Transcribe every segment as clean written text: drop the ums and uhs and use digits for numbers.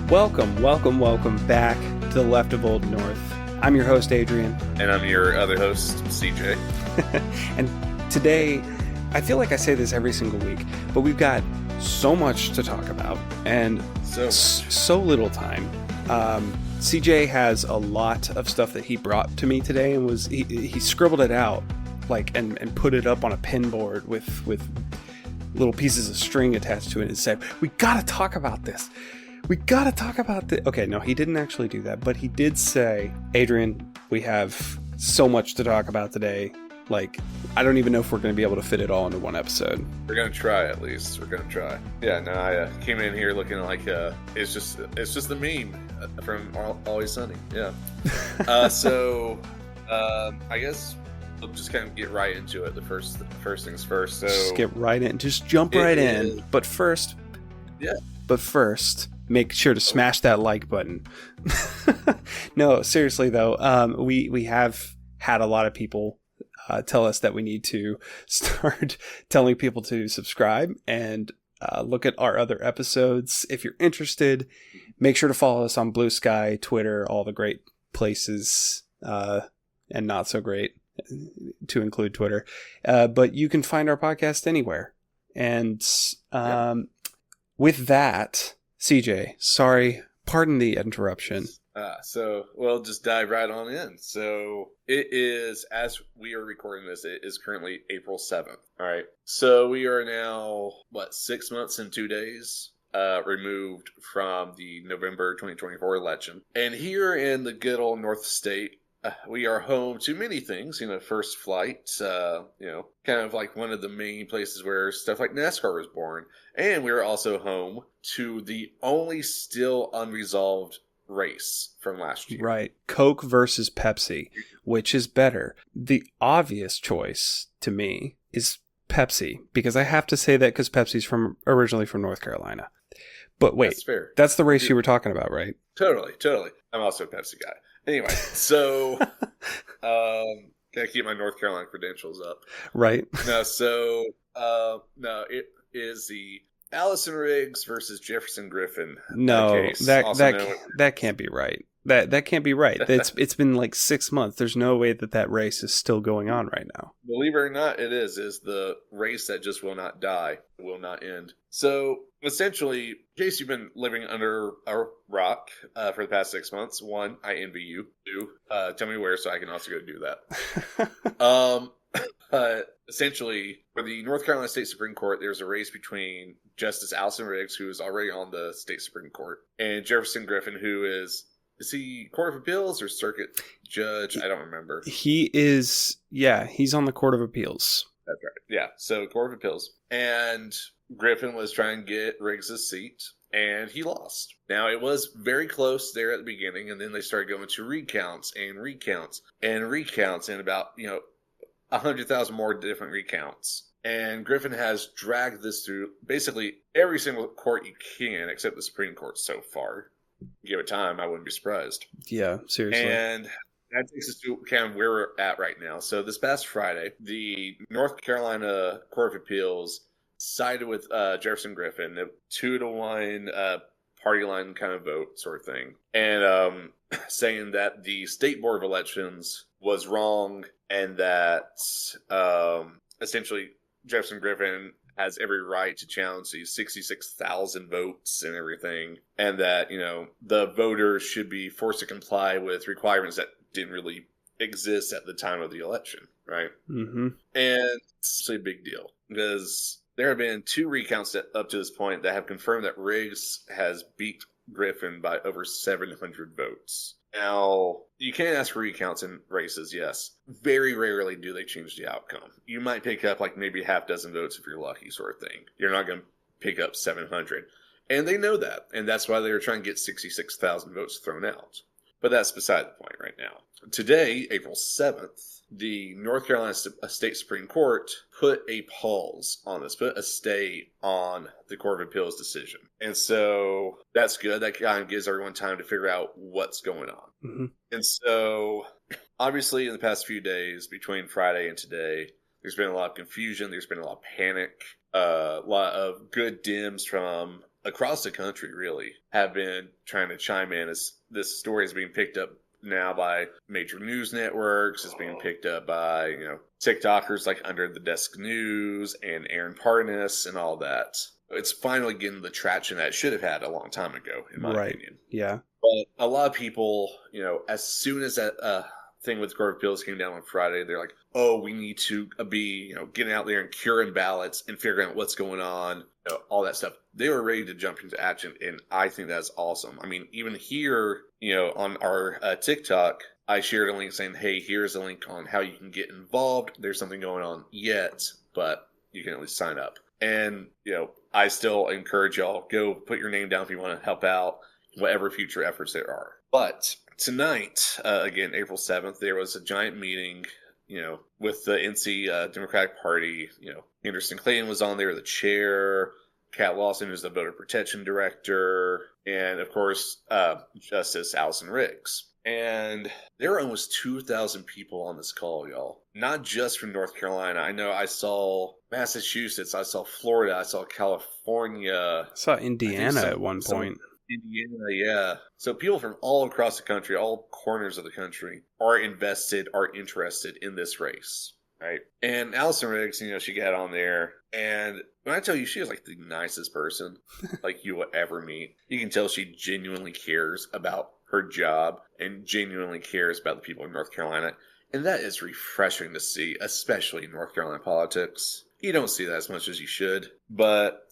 Welcome back to the Left of Old North. I'm your host, Adrian. And I'm your other host, CJ. And today, I feel like I say this every single week, but we've got so much to talk about and so little time. CJ has a lot of stuff that he brought to me today and he scribbled it out and put it up on a pin board with little pieces of string attached to it and said, we gotta talk about this. We gotta talk about this. Okay, no, he didn't actually do that, but he did say, Adrian, we have so much to talk about today. I don't even know if we're going to be able to fit it all into one episode. We're going to try, at least. We're going to try. Yeah, no, I came in here looking like it's just the meme from Always Sunny. Yeah. I guess we'll just kind of get right into it. The first things first. So just get right in. Just jump right in. But first, make sure to smash that like button. No, seriously though, we have had a lot of people tell us that we need to start telling people to subscribe and look at our other episodes. If you're interested, make sure to follow us on Blue Sky, Twitter, all the great places, and not so great, to include Twitter. But you can find our podcast anywhere. And with that, CJ, sorry, pardon the interruption. We'll just dive right on in. So it is, as we are recording this, it is currently April 7th. All right. So we are now, 6 months and 2 days removed from the November 2024 election. And here in the good old North State, we are home to many things, First Flight, kind of like one of the main places where stuff like NASCAR was born. And we are also home to the only still unresolved race from last year. Right. Coke versus Pepsi. Which is better? The obvious choice to me is Pepsi, because I have to say that because Pepsi's originally from North Carolina. But wait, that's fair. That's the race you were talking about, right? Totally. I'm also a Pepsi guy. Anyway, so gotta keep my North Carolina credentials up. Right. It is the Allison Riggs versus Jefferson Griffin. No, case, that can't be right. That can't be right. It's been 6 months. There's no way that race is still going on right now. Believe it or not, it is the race that just will not die, will not end. So essentially, in case you've been living under a rock for the past 6 months, one, I envy you. Two, tell me where so I can also go do that. Essentially, for the North Carolina State Supreme Court, there's a race between Justice Allison Riggs, who is already on the State Supreme Court, and Jefferson Griffin, who is he Court of Appeals or Circuit Judge? I don't remember. He is, he's on the Court of Appeals. That's right. Yeah, so Court of Appeals. And Griffin was trying to get Riggs' seat, and he lost. Now, it was very close there at the beginning, and then they started going to recounts, and about, 100,000 more different recounts. And Griffin has dragged this through basically every single court you can, except the Supreme Court so far. Give it time, I wouldn't be surprised. Yeah, seriously. And that takes us to kind of where we're at right now. So this past Friday, the North Carolina Court of Appeals sided with Jefferson Griffin, a 2-1 party line kind of vote sort of thing, and saying that the State Board of Elections was wrong, and that essentially Jefferson Griffin has every right to challenge these 66,000 votes and everything, and that, the voters should be forced to comply with requirements that didn't really exist at the time of the election, right? Mm-hmm. And it's a big deal, because there have been 2 recounts up to this point that have confirmed that Riggs has beat Griffin by over 700 votes. Now, you can ask for recounts in races, yes. Very rarely do they change the outcome. You might pick up maybe half dozen votes if you're lucky, sort of thing. You're not going to pick up 700. And they know that, and that's why they were trying to get 66,000 votes thrown out. But that's beside the point right now. Today, April 7th, the North Carolina State Supreme Court put a pause on this, put a stay on the Court of Appeals decision. And so that's good. That kind of gives everyone time to figure out what's going on. Mm-hmm. And so, obviously, in the past few days, between Friday and today, there's been a lot of confusion. There's been a lot of panic. A lot of good Dems from across the country really have been trying to chime in as this story is being picked up now by major news networks. It's being picked up by, TikTokers like Under the Desk News and Aaron Parnas and all that. It's finally getting the traction that it should have had a long time ago, in my opinion. Yeah. But a lot of people, as soon as that thing with the Court of Appeals came down on Friday, they're like, oh, we need to be, getting out there and curing ballots and figuring out what's going on, all that stuff. They were ready to jump into action, and I think that's awesome. I mean, even here, on our TikTok, I shared a link saying, hey, here's a link on how you can get involved. There's something going on yet, but you can at least sign up. And, I still encourage y'all, go put your name down if you want to help out, whatever future efforts there are. But tonight, again, April 7th, there was a giant meeting, with the NC Democratic Party. Anderson Clayton was on there, the chair. Kat Lawson is the voter protection director. And, of course, Justice Allison Riggs. And there were almost 2,000 people on this call, y'all. Not just from North Carolina. I know I saw Massachusetts, I saw Florida, I saw California. I saw Indiana at one point. Indiana, yeah. So people from all across the country, all corners of the country, are invested, are interested in this race, right? And Allison Riggs, she got on there, and when I tell you, she is like the nicest person like you will ever meet. You can tell she genuinely cares about her job and genuinely cares about the people in North Carolina. And that is refreshing to see, especially in North Carolina politics. You don't see that as much as you should. But,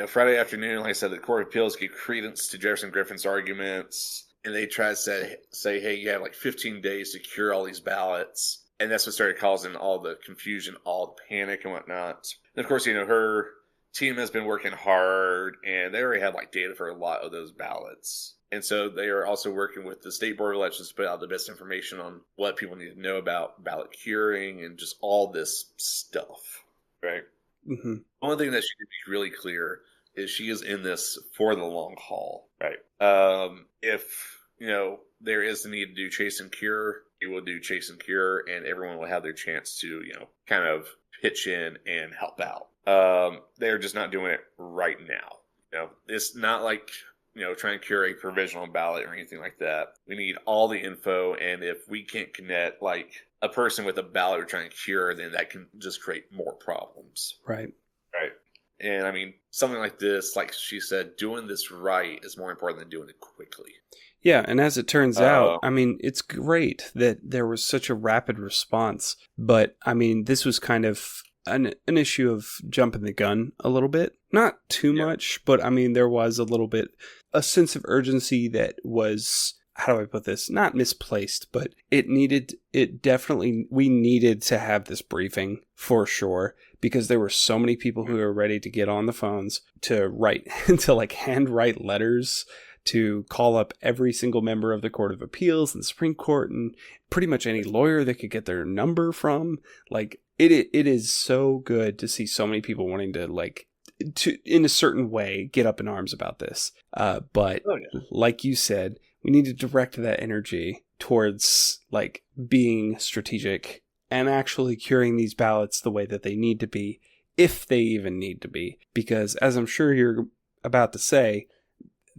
Friday afternoon, like I said, the Court of Appeals gave credence to Jefferson Griffin's arguments. And they tried to say, hey, you have like 15 days to cure all these ballots. And that's what started causing all the confusion, all the panic and whatnot. And of course, her team has been working hard, and they already have like data for a lot of those ballots. And so they are also working with the State Board of Elections to put out the best information on what people need to know about ballot curing and just all this stuff, right? Mm-hmm. One thing that should be really clear is she is in this for the long haul, right? If, there is the need to do chase and cure, you will do chase and cure, and everyone will have their chance to, kind of pitch in and help out. They're just not doing it right now. It's not like, trying to cure a provisional ballot or anything like that. We need all the info, and if we can't connect, like, a person with a ballot we're trying to cure, then that can just create more problems. Right. Right. And, I mean, something like this, like she said, doing this right is more important than doing it quickly. Yeah, and as it turns out, I mean, it's great that there was such a rapid response, but, I mean, this was kind of an issue of jumping the gun a little bit. Not too much, but, I mean, there was a little bit, a sense of urgency that was, how do I put this? Not misplaced, but we needed to have this briefing for sure, because there were so many people who were ready to get on the phones to write, to like handwrite letters, to call up every single member of the Court of Appeals and the Supreme Court and pretty much any lawyer they could get their number from. Like, it is so good to see so many people wanting to, like, to in a certain way get up in arms about this. But like you said, we need to direct that energy towards, like, being strategic and actually curing these ballots the way that they need to be, if they even need to be. Because, as I'm sure you're about to say,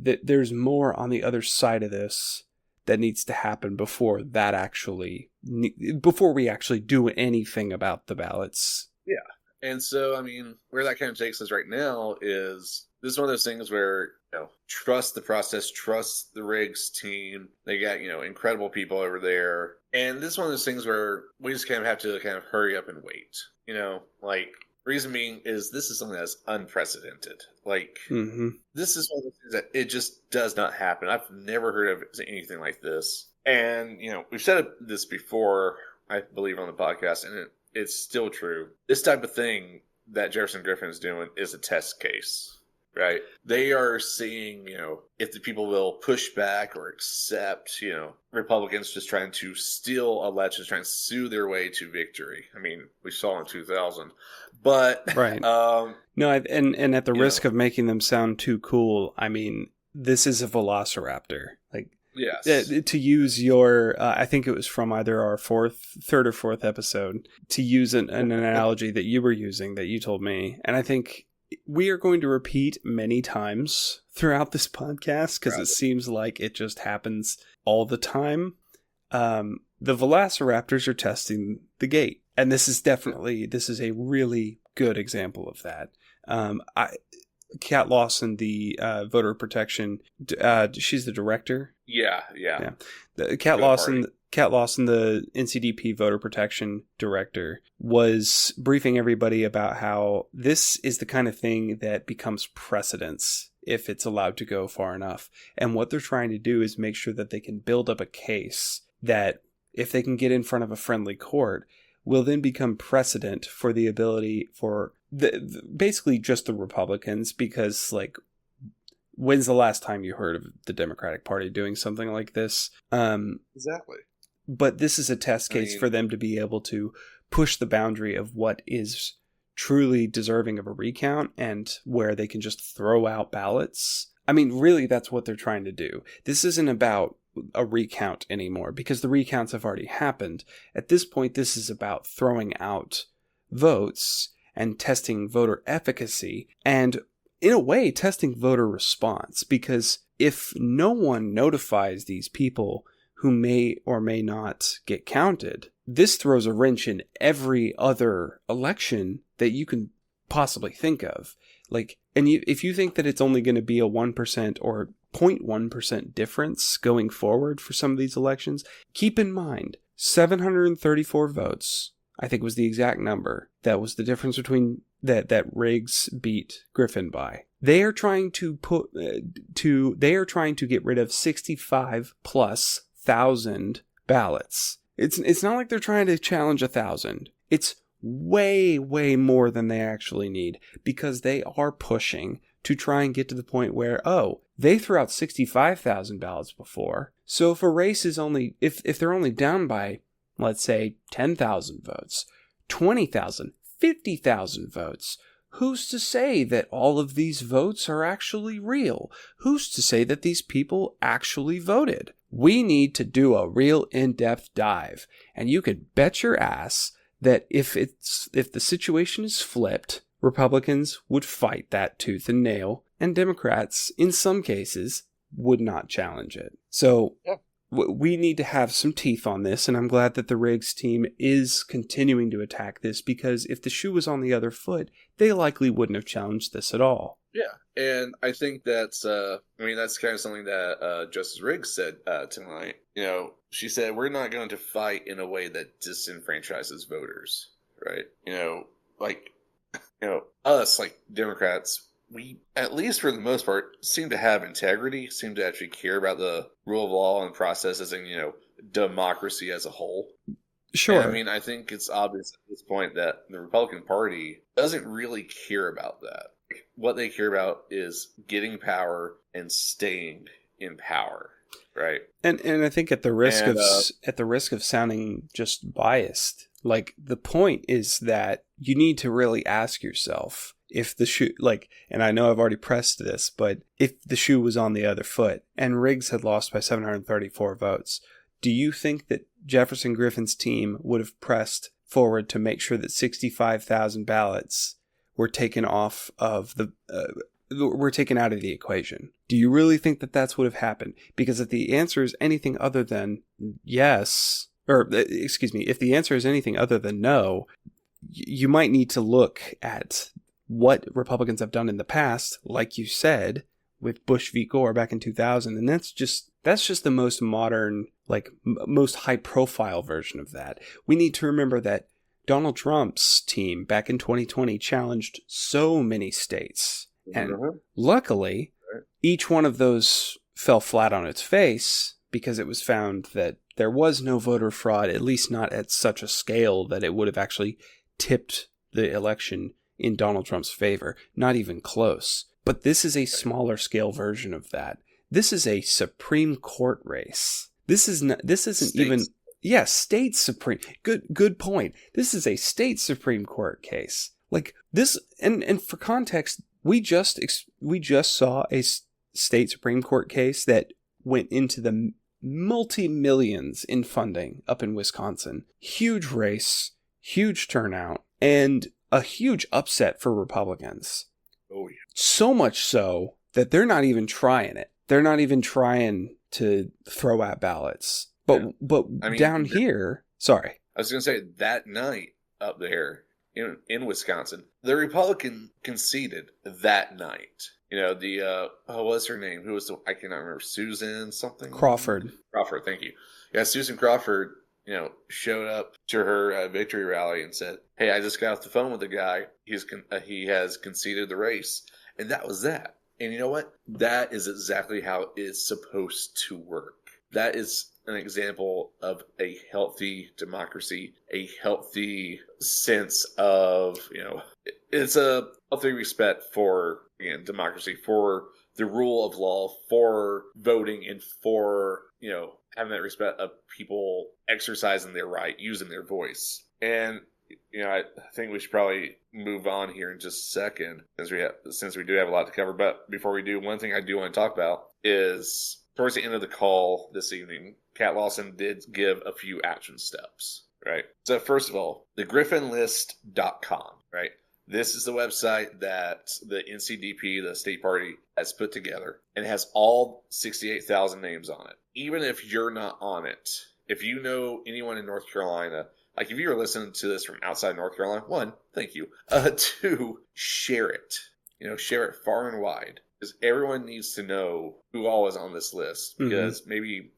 that there's more on the other side of this that needs to happen before we actually do anything about the ballots. Yeah. And so, I mean, where that kind of takes us right now is this is one of those things where, trust the process, trust the Riggs team. They got, incredible people over there. And this is one of those things where we just kind of have to kind of hurry up and wait. Reason being is this is something that's unprecedented. Like, This is one of the things that it just does not happen. I've never heard of anything like this. And, we've said this before, I believe, on the podcast, and it's still true. This type of thing that Jefferson Griffin is doing is a test case, right? They are seeing, if the people will push back or accept, Republicans just trying to steal elections, trying to sue their way to victory. I mean, we saw in 2000. But right. No, and at the risk of making them sound too cool, I mean, this is a velociraptor. Like, yes. To use your, I think it was from either our third or fourth episode, to use an analogy that you were using that you told me, and I think we are going to repeat many times throughout this podcast because it seems like it just happens all the time. The Velociraptors are testing the gate. And this is a really good example of that. Kat Lawson, the voter protection, she's the director. Yeah. Kat Lawson, the NCDP voter protection director, was briefing everybody about how this is the kind of thing that becomes precedence if it's allowed to go far enough. And what they're trying to do is make sure that they can build up a case that, if they can get in front of a friendly court, will then become precedent for the ability for basically just the Republicans, because, like, when's the last time you heard of the Democratic Party doing something like this? Exactly. But this is a test case for them to be able to push the boundary of what is truly deserving of a recount and where they can just throw out ballots. I mean, really, that's what they're trying to do. This isn't about a recount anymore, because the recounts have already happened. At this point, this is about throwing out votes and testing voter efficacy and, in a way, testing voter response, because if no one notifies these people who may or may not get counted, this throws a wrench in every other election that you can possibly think of. Like, and if you think that it's only going to be a 1% or 0.1% difference going forward for some of these elections, keep in mind 734 votes, I think, was the exact number. That was the difference between that Riggs beat Griffin by. They are trying to get rid of 65,000+ ballots. It's not like they're trying to challenge 1,000. It's way more than they actually need, because they are pushing to try and get to the point where, they threw out 65,000 ballots before. So if a race is only, if they're only down by, let's say, 10,000 votes, 20,000, 50,000 votes, who's to say that all of these votes are actually real? Who's to say that these people actually voted? We need to do a real in-depth dive, and you can bet your ass that if the situation is flipped, Republicans would fight that tooth and nail, and Democrats, in some cases, would not challenge it. So we need to have some teeth on this, and I'm glad that the Riggs team is continuing to attack this, because if the shoe was on the other foot, they likely wouldn't have challenged this at all. Yeah, and I think that's that's kind of something that Justice Riggs said tonight. You know, she said, we're not going to fight in a way that disenfranchises voters, right? Us, like Democrats, we, at least for the most part, seem to have integrity, seem to actually care about the rule of law and processes and, democracy as a whole. Sure. And, I think it's obvious at this point that the Republican Party doesn't really care about that. What they care about is getting power and staying in power, right? And I think at the risk of sounding just biased, like, the point is that you need to really ask yourself, if the shoe, and I know I've already pressed this, but if the shoe was on the other foot and Riggs had lost by 734 votes, do you think that Jefferson Griffin's team would have pressed forward to make sure that 65,000 ballots were taken off of were taken out of the equation? Do you really think that that's what would have happened? Because if the answer is anything other than yes, if the answer is anything other than no, you might need to look at what Republicans have done in the past, like you said, with Bush v. Gore back in 2000, and that's just the most modern, most high-profile version of that. We need to remember that Donald Trump's team back in 2020 challenged so many states, and luckily, each one of those fell flat on its face because it was found that there was no voter fraud, at least not at such a scale that it would have actually tipped the election in Donald Trump's favor. Not even close. But this is a smaller scale version of that. This is a Supreme Court race. This isn't even state Supreme. Good point. This is a state Supreme Court case. Like this, and for context, we just saw a state Supreme Court case that went into the multi-millions in funding up in Wisconsin. Huge race, huge turnout, and a huge upset for Republicans. Oh, yeah. So much so that they're not even trying it. They're not even trying to throw out ballots. But I mean, down here, sorry. I was going to say that night up there in Wisconsin, the Republican conceded that night. What's her name? I cannot remember. Susan something? Crawford, thank you. Yeah, Susan Crawford, showed up to her victory rally and said, "Hey, I just got off the phone with the guy. He has conceded the race." And that was that. And you know what? That is exactly how it's supposed to work. That is an example of a healthy democracy, a healthy sense of, it's a healthy respect for, again, democracy, for the rule of law, for voting, and for, having that respect of people exercising their right, using their voice. And, I think we should probably move on here in just a second, since we do have a lot to cover. But before we do, one thing I do want to talk about is, towards the end of the call this evening, Kat Lawson did give a few action steps, right? So first of all, the griffinlist.com, right? This is the website that the NCDP, the state party, has put together, and it has all 68,000 names on it. Even if you're not on it, if you know anyone in North Carolina, like if you're listening to this from outside North Carolina, one, thank you. Two, share it. Share it far and wide. Because everyone needs to know who all is on this list. Because maybe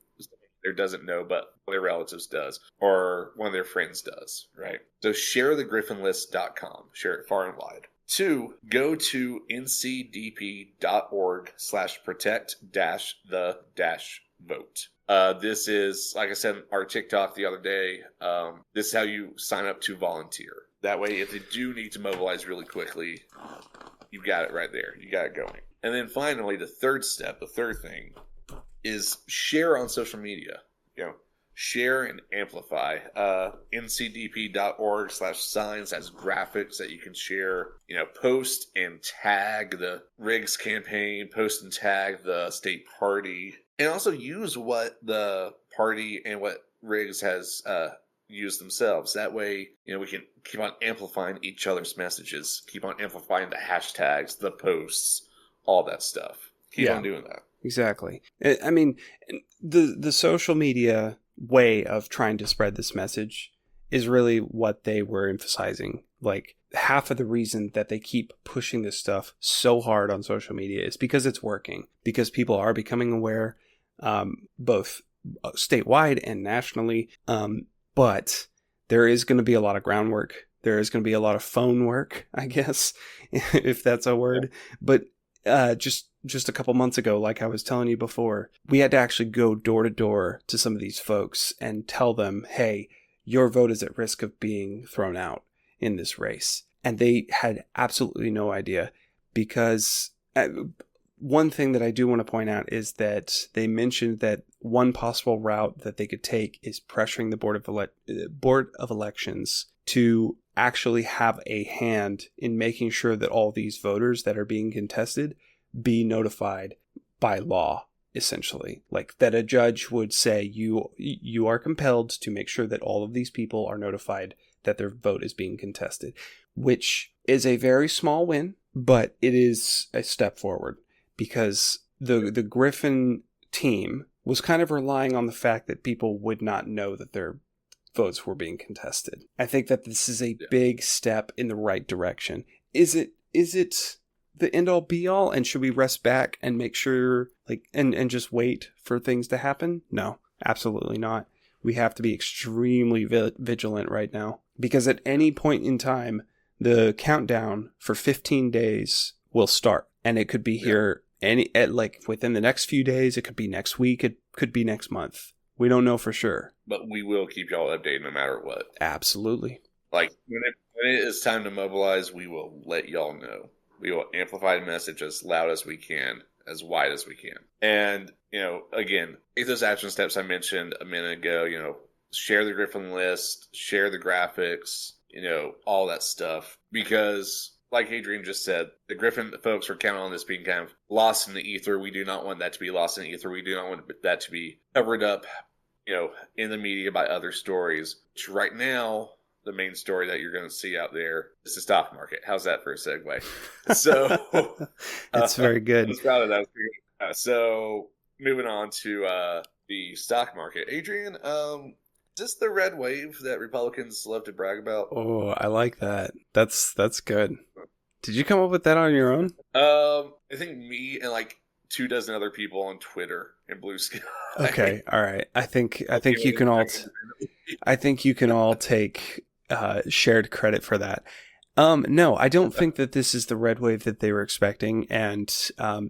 there doesn't know, but one of their relatives does. Or one of their friends does, right? So share the griffinlist.com. Share it far and wide. Two, go to ncdp.org/protect-the-vote. This is, like I said, our TikTok the other day. This is how you sign up to volunteer. That way, if they do need to mobilize really quickly, you've got it right there. You got it going. And then finally, the third thing, is share on social media. Share and amplify. ncdp.org/signs has graphics that you can share. Post and tag the Riggs campaign. Post and tag the state party. And also use what the party and what Riggs has used themselves. That way, we can keep on amplifying each other's messages. Keep on amplifying the hashtags, the posts, all that stuff. Keep on doing that. Exactly. I mean, the social media way of trying to spread this message is really what they were emphasizing. Like, half of the reason that they keep pushing this stuff so hard on social media is because it's working. Because people are becoming aware, both statewide and nationally. But there is going to be a lot of groundwork. There is going to be a lot of phone work, I guess, if that's a word. But just a couple months ago, like I was telling you before, we had to actually go door to door to some of these folks and tell them, hey, your vote is at risk of being thrown out in this race. And they had absolutely no idea, because one thing that I do want to point out is that they mentioned that one possible route that they could take is pressuring the Board of Elections to actually have a hand in making sure that all these voters that are being contested be notified by law, essentially. Like that a judge would say you are compelled to make sure that all of these people are notified that their vote is being contested, which is a very small win, but it is a step forward, because the Griffin team was kind of relying on the fact that people would not know that their votes were being contested. I think that this is a big step in the right direction. Is it the end all be all, and should we rest back and make sure, like, and just wait for things to happen? No, absolutely not. We have to be extremely vigilant right now, because at any point in time, the countdown for 15 days will start, and it could be here within the next few days. It could be next week. It could be next month. We don't know for sure. But we will keep y'all updated no matter what. Absolutely. Like, when it is time to mobilize, we will let y'all know. We will amplify the message as loud as we can, as wide as we can. And, again, take those action steps I mentioned a minute ago, share the Griffin list, share the graphics, all that stuff. Because, like Adrian just said, the Griffin folks are counting on this being kind of lost in the ether. We do not want that to be lost in the ether. We do not want that to be covered up, in the media by other stories. Which right now, the main story that you're going to see out there is the stock market. How's that for a segue? So it's very good. I was proud of that. So moving on to the stock market. Adrian, is this the red wave that Republicans love to brag about? Oh, I like that. That's good. Did you come up with that on your own? I think me and like 24 other people on Twitter and Blue Sky. Okay, all right. I think you can all. I think you can all take shared credit for that. No, I don't think that this is the red wave that they were expecting, and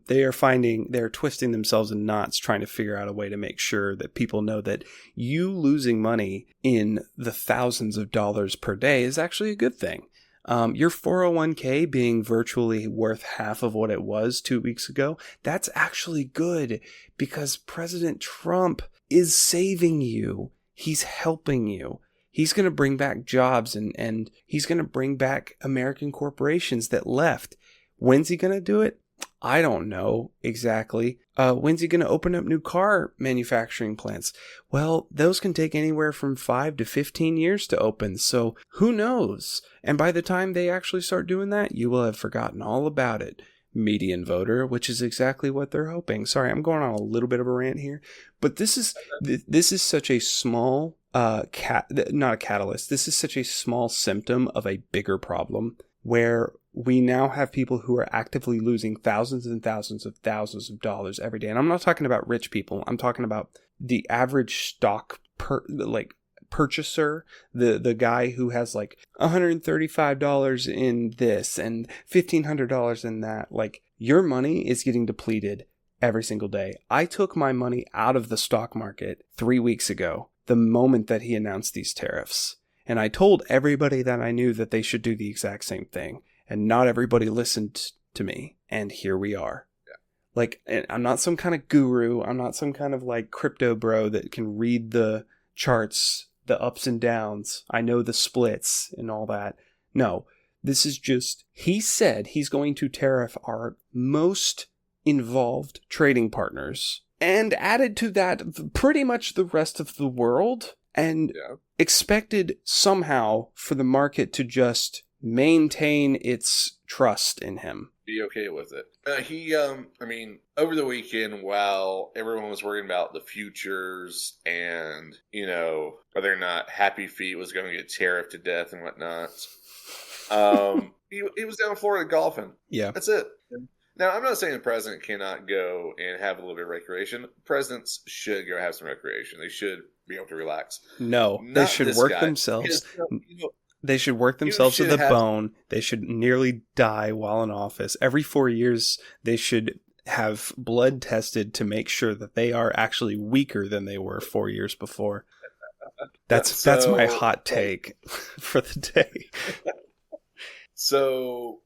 they're twisting themselves in knots trying to figure out a way to make sure that people know that you losing money in the thousands of dollars per day is actually a good thing. Your 401k being virtually worth half of what it was 2 weeks ago, that's actually good because President Trump is saving you. He's helping you. He's going to bring back jobs and he's going to bring back American corporations that left. When's he going to do it? I don't know exactly. When's he going to open up new car manufacturing plants? Well, those can take anywhere from 5 to 15 years to open. So who knows? And by the time they actually start doing that, you will have forgotten all about it. Median voter, which is exactly what they're hoping. Sorry, I'm going on a little bit of a rant here, but this is such a small not a catalyst. This is such a small symptom of a bigger problem where we now have people who are actively losing thousands and thousands of dollars every day. And I'm not talking about rich people. I'm talking about the average stock purchaser, the guy who has like $135 in this and $1,500 in that. Like, your money is getting depleted every single day. I took my money out of the stock market 3 weeks ago, the moment that he announced these tariffs. And I told everybody that I knew that they should do the exact same thing. And not everybody listened to me. And here we are. Yeah. Like, I'm not some kind of guru. I'm not some kind of like crypto bro that can read the charts, the ups and downs. I know the splits and all that. No, this is just, he said he's going to tariff our most involved trading partners and added to that pretty much the rest of the world, and expected somehow for the market to just maintain its trust in him. Be okay with it. Over the weekend, while everyone was worrying about the futures and, whether or not Happy Feet was going to get tariffed to death and whatnot, he was down in Florida golfing. Yeah. That's it. Now, I'm not saying the president cannot go and have a little bit of recreation. Presidents should go have some recreation. They should be able to relax. No, they should work themselves. They should work themselves to the bone. They should nearly die while in office. Every 4 years, they should have blood tested to make sure that they are actually weaker than they were 4 years before. That's my hot take for the day. So,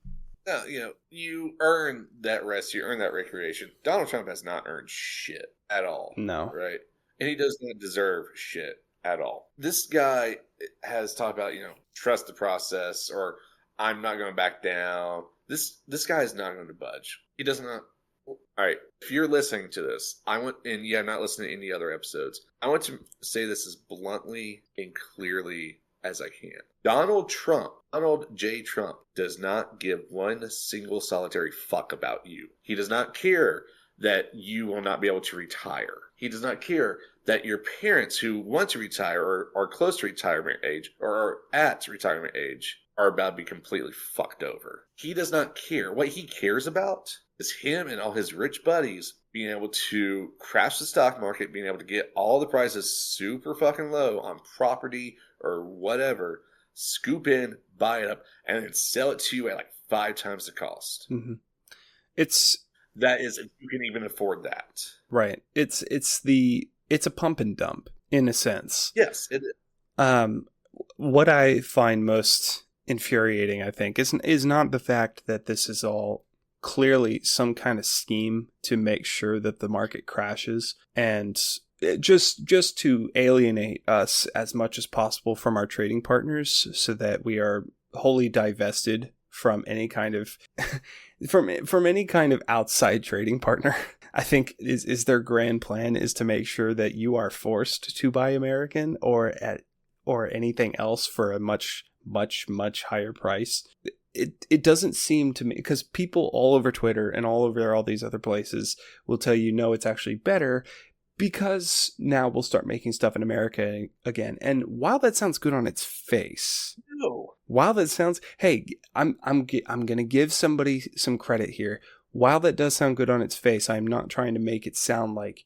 you earn that rest. You earn that recreation. Donald Trump has not earned shit at all. No. Right? And he does not deserve shit at all. This guy has talked about, trust the process, or I'm not going to back down. This guy is not going to budge. He does not. All right. If you're listening to this, I'm not listening to any other episodes. I want to say this as bluntly and clearly as I can. Donald J. Trump does not give one single solitary fuck about you. He does not care that you will not be able to retire. He does not care that your parents who want to retire or are close to retirement age or are at retirement age are about to be completely fucked over. He does not care. What he cares about is him and all his rich buddies being able to crash the stock market, being able to get all the prices super fucking low on property or whatever, scoop in, buy it up, and then sell it to you at like 5 times the cost. Mm-hmm. That is, if you can even afford that. Right. It's a pump and dump in a sense. Yes, it is. What I find most infuriating, I think, is not the fact that this is all clearly some kind of scheme to make sure that the market crashes and just to alienate us as much as possible from our trading partners so that we are wholly divested from any kind of from any kind of outside trading partner. I think is their grand plan is to make sure that you are forced to buy American or or anything else for a much, much, much higher price. It doesn't seem to me, because people all over Twitter and all over all these other places will tell you, no, it's actually better because now we'll start making stuff in America again. And while that sounds good on its face, while that sounds, hey, I'm going to give somebody some credit here. While that does sound good on its face, I'm not trying to make it sound like,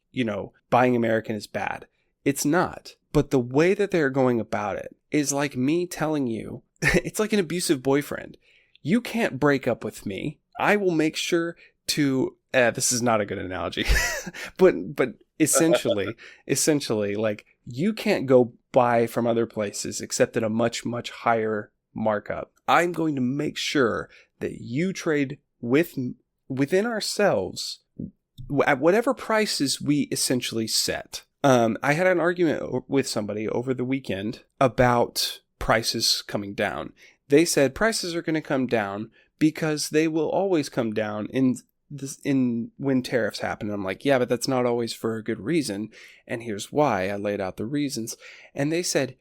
buying American is bad. It's not. But the way that they're going about it is like me telling you, it's like an abusive boyfriend. You can't break up with me. I will make sure to, this is not a good analogy, but essentially, like, you can't go buy from other places except at a much, much higher markup. I'm going to make sure that you trade within ourselves at whatever prices we essentially set. I had an argument with somebody over the weekend about prices coming down. They said prices are going to come down because they will always come down in when tariffs happen. And I'm like, yeah, but that's not always for a good reason. And here's why. I laid out the reasons. And they said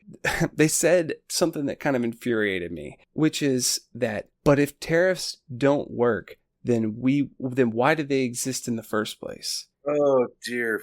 something that kind of infuriated me, which is that, but if tariffs don't work, then why do they exist in the first place? Oh dear.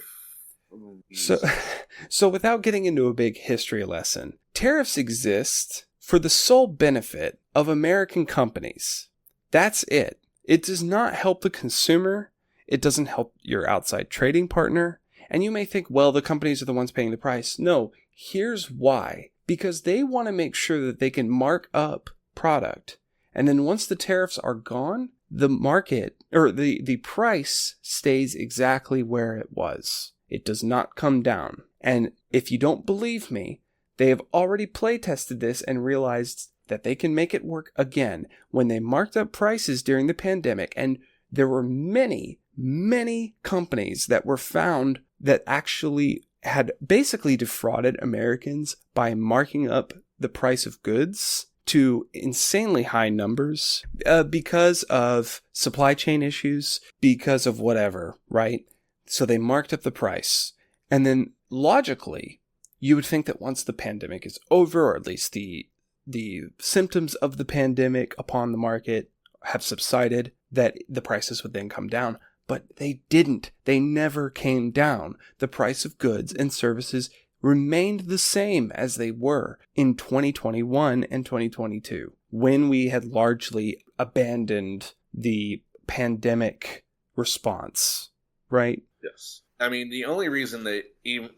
So without getting into a big history lesson, tariffs exist for the sole benefit of American companies. That's it. It does not help the consumer. It doesn't help your outside trading partner. And you may think, well, the companies are the ones paying the price. No, here's why. Because they want to make sure that they can mark up product. And then once the tariffs are gone, the market or the price stays exactly where it was. It does not come down. And if you don't believe me, they have already play tested this and realized that they can make it work again when they marked up prices during the pandemic. And there were many, many companies that were found that actually had basically defrauded Americans by marking up the price of goods to insanely high numbers because of supply chain issues, because of whatever, right? So they marked up the price. And then logically, you would think that once the pandemic is over, or at least the symptoms of the pandemic upon the market have subsided, that the prices would then come down. But they didn't. They never came down. The price of goods and services remained the same as they were in 2021 and 2022, when we had largely abandoned the pandemic response, right? Yes. I mean, the only reason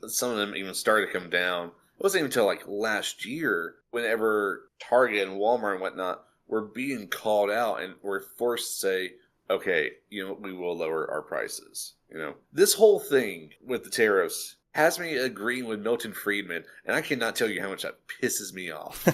some of them even started to come down wasn't even until like last year, whenever Target and Walmart and whatnot were being called out and were forced to say, okay, we will lower our prices. This whole thing with the tariffs has me agreeing with Milton Friedman, and I cannot tell you how much that pisses me off.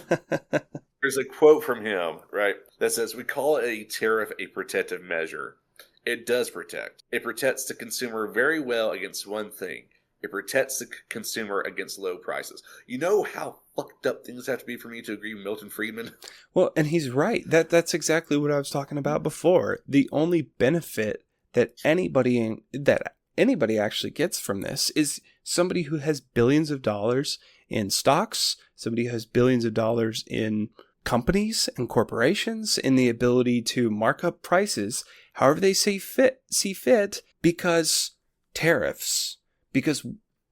There's a quote from him, right, that says, "We call a tariff a protective measure. It does protect. It protects the consumer very well against one thing. It protects the consumer against low prices." You know how fucked up things have to be for me to agree with Milton Friedman? Well, and he's right. That's exactly what I was talking about before. The only benefit that anybody actually gets from this is somebody who has billions of dollars in stocks, somebody who has billions of dollars in companies and corporations, in the ability to mark up prices however they see fit, because tariffs, because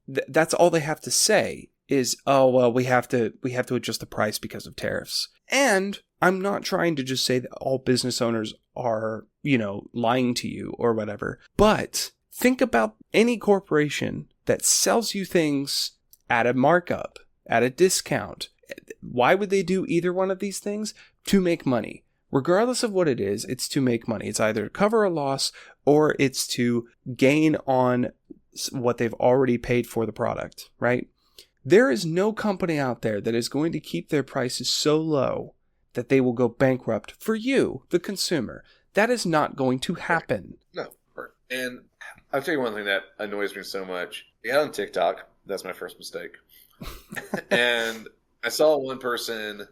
that's all they have to say is, oh, well, we have to adjust the price because of tariffs. And I'm not trying to just say that all business owners are, lying to you or whatever, but think about any corporation that sells you things at a markup, at a discount. Why would they do either one of these things? To make money. Regardless of what it is, it's to make money. It's either to cover a loss or it's to gain on what they've already paid for the product, right? There is no company out there that is going to keep their prices so low that they will go bankrupt for you, the consumer. That is not going to happen. No. And I'll tell you one thing that annoys me so much. I got on TikTok. That's my first mistake. And I saw one person,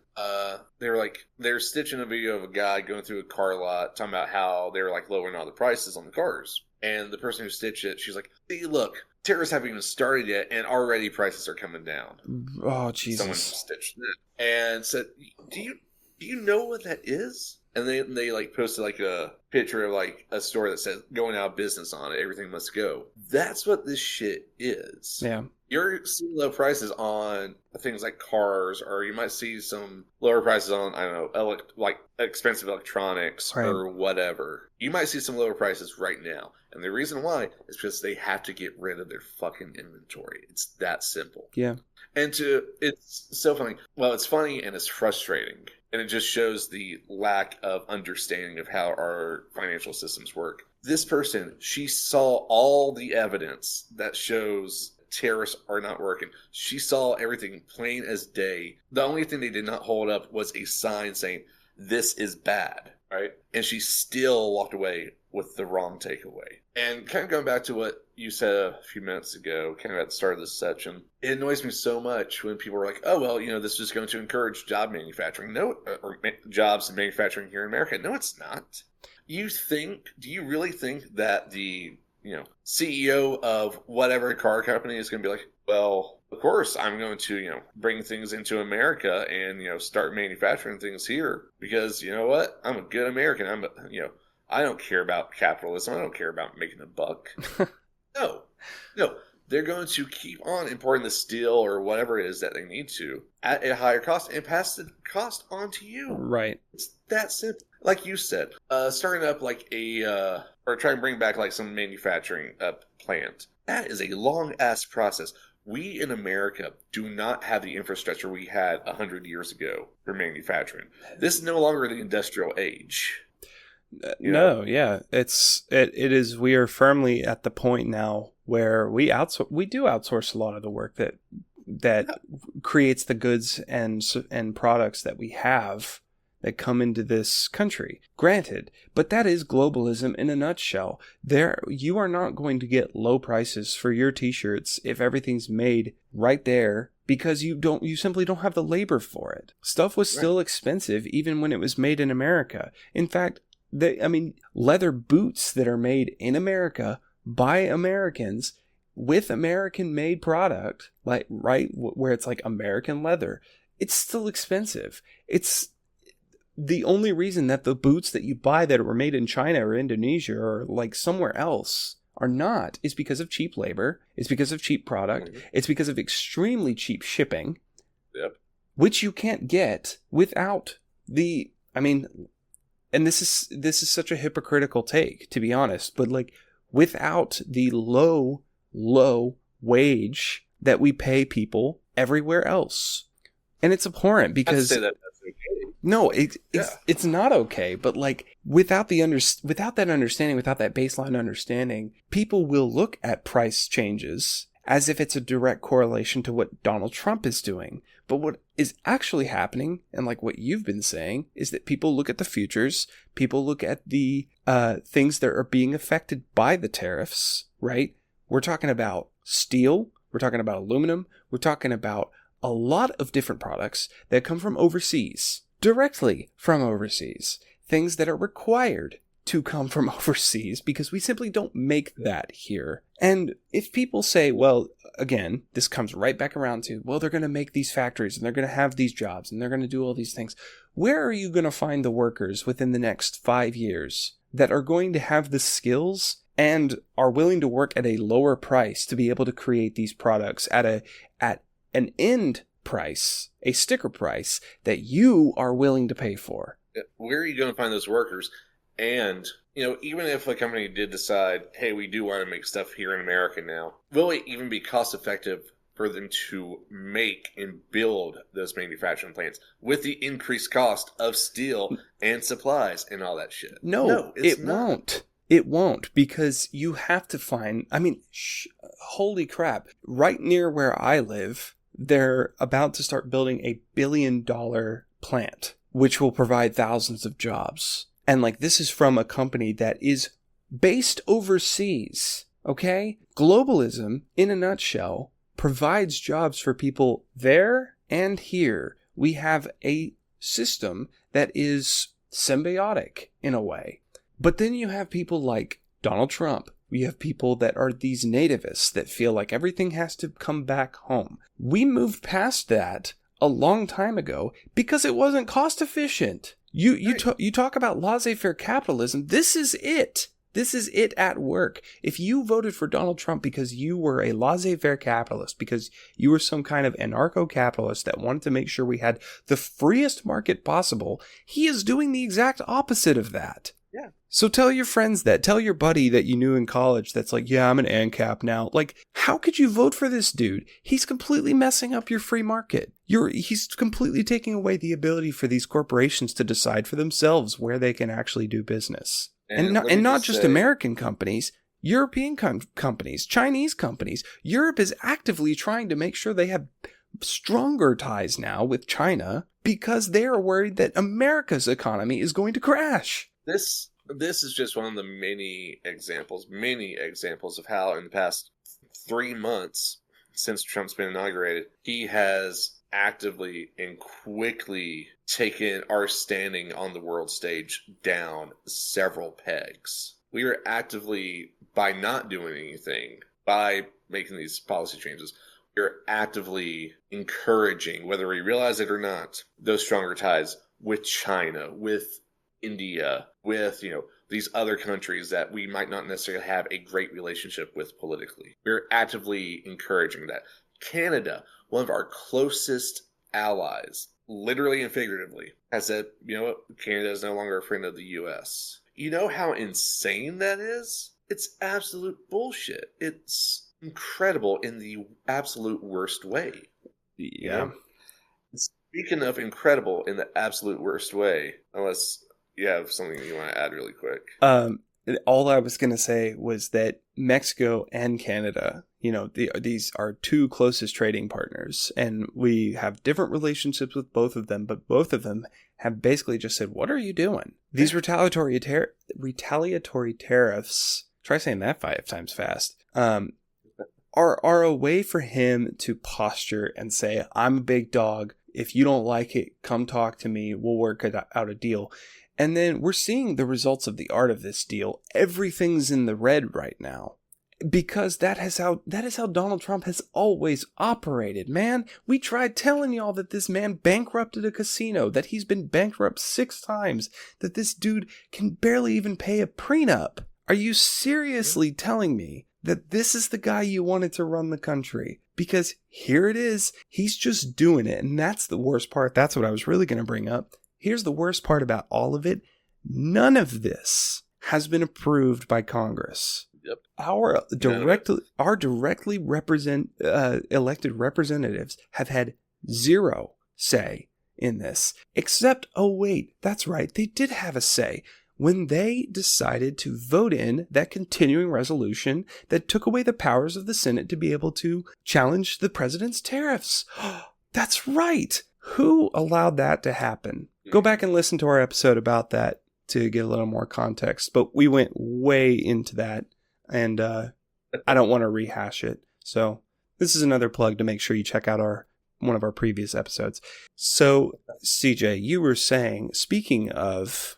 they're stitching a video of a guy going through a car lot talking about how they were like lowering all the prices on the cars. And the person who stitched it, she's like, "See, look, Tariffs haven't even started yet, and already prices are coming down. Oh, Jesus. Someone stitched that and said, do you know what that is? And they like posted like a picture of like a store that says going out of business on it. Everything must go. That's what this shit is. Yeah. You're seeing low prices on things like cars, or you might see some lower prices on, I don't know, like expensive electronics or whatever. You might see some lower prices right now. And the reason why is because they have to get rid of their fucking inventory. It's that simple. Yeah. And it's so funny. Well, it's funny and it's frustrating. And it just shows the lack of understanding of how our financial systems work. This person, she saw all the evidence that shows tariffs are not working. She saw everything plain as day. The only thing they did not hold up was a sign saying, this is bad, right? And she still walked away with the wrong takeaway. And kind of going back to what you said a few minutes ago, kind of at the start of this section, it annoys me so much when people are like, oh, well, this is going to encourage job manufacturing. No, or jobs in manufacturing here in America. No, it's not. Do you really think that the CEO of whatever car company is going to be like, well, of course, I'm going to, bring things into America and, start manufacturing things here because, you know what? I'm a good American. I don't care about capitalism. I don't care about making a buck. No. They're going to keep on importing the steel or whatever it is that they need to at a higher cost and pass the cost on to you. Right. It's that simple. Like you said, starting up like or trying to bring back like some manufacturing plant. That is a long-ass process. We in America do not have the infrastructure we had 100 years ago for manufacturing. This is no longer the industrial age. No, yeah. It is, we are firmly at the point now where we do outsource a lot of the work that creates the goods and products that we have that come into this country. Granted, but that is globalism in a nutshell. You are not going to get low prices for your t-shirts if everything's made right there because you simply don't have the labor for it. Stuff was still expensive even when it was made in America. In fact, leather boots that are made in America by Americans with American-made product, where it's like American leather, it's still expensive. It's the only reason that the boots that you buy that were made in China or Indonesia or like somewhere else are not is because of cheap labor. It's because of cheap product. Mm-hmm. It's because of extremely cheap shipping, which you can't get without the. And this is such a hypocritical take, to be honest, but like without the low wage that we pay people everywhere else. And it's abhorrent because I'd say that's okay. No, it's not okay, but like without that understanding, without that baseline understanding, people will look at price changes as if it's a direct correlation to what Donald Trump is doing. But what is actually happening, and like what you've been saying, is that people look at the futures, people look at the things that are being affected by the tariffs, right? We're talking about steel, we're talking about aluminum, we're talking about a lot of different products that come from overseas, directly from overseas, things that are required to come from overseas because we simply don't make that here. And if people say, well, again, this comes right back around to, well, they're going to make these factories and they're going to have these jobs and they're going to do all these things. Where are you going to find the workers within the next 5 years that are going to have the skills and are willing to work at a lower price to be able to create these products at an end price, a sticker price that you are willing to pay for? Where are you going to find those workers? And, even if a company did decide, hey, we do want to make stuff here in America now, will it even be cost effective for them to make and build those manufacturing plants with the increased cost of steel and supplies and all that shit? No, it won't. It won't, because you have to find, holy crap, right near where I live, they're about to start building a $1 billion plant, which will provide thousands of jobs. And this is from a company that is based overseas, okay? Globalism, in a nutshell, provides jobs for people there and here. We have a system that is symbiotic in a way. But then you have people like Donald Trump We have people that are these nativists that feel like everything has to come back home. We moved past that a long time ago because it wasn't cost efficient. You talk about laissez-faire capitalism. This is it. This is it at work. If you voted for Donald Trump because you were a laissez-faire capitalist, because you were some kind of anarcho-capitalist that wanted to make sure we had the freest market possible, he is doing the exact opposite of that. Yeah. So tell your friends that. Tell your buddy that you knew in college that's like, yeah, I'm an ANCAP now. Like, how could you vote for this dude? He's completely messing up your free market. He's completely taking away the ability for these corporations to decide for themselves where they can actually do business. And not just American companies, European companies, Chinese companies. Europe is actively trying to make sure they have stronger ties now with China because they are worried that America's economy is going to crash. This is just one of the many examples of how in the past 3 months since Trump's been inaugurated, he has actively and quickly taken our standing on the world stage down several pegs. We are actively, by not doing anything, by making these policy changes, we're actively encouraging, whether we realize it or not, those stronger ties with China, with India, with, these other countries that we might not necessarily have a great relationship with politically. We're actively encouraging that. Canada, one of our closest allies, literally and figuratively, has said, you know what, Canada is no longer a friend of the U.S. You know how insane that is? It's absolute bullshit. It's incredible in the absolute worst way. Yeah. Speaking of incredible in the absolute worst way, unless you have something you want to add really quick. All I was going to say was that Mexico and Canada, these are two closest trading partners, and we have different relationships with both of them, but both of them have basically just said, what are you doing? These retaliatory tariffs, try saying that 5 times fast, are a way for him to posture and say, I'm a big dog. If you don't like it, come talk to me. We'll work out a deal. And then we're seeing the results of the art of this deal. Everything's in the red right now. Because that is how Donald Trump has always operated, man. We tried telling y'all that this man bankrupted a casino, that he's been bankrupt 6 times, that this dude can barely even pay a prenup. Are you seriously telling me that this is the guy you wanted to run the country? Because here it is. He's just doing it. And that's the worst part. That's what I was really going to bring up. Here's the worst part about all of it. None of this has been approved by Congress. Yep. Our directly elected representatives have had 0 say in this. Except, oh wait, that's right, they did have a say when they decided to vote in that continuing resolution that took away the powers of the Senate to be able to challenge the president's tariffs. That's right. Who allowed that to happen? Go back and listen to our episode about that to get a little more context. But we went way into that, and I don't want to rehash it. So this is another plug to make sure you check out one of our previous episodes. So, CJ, you were saying, speaking of...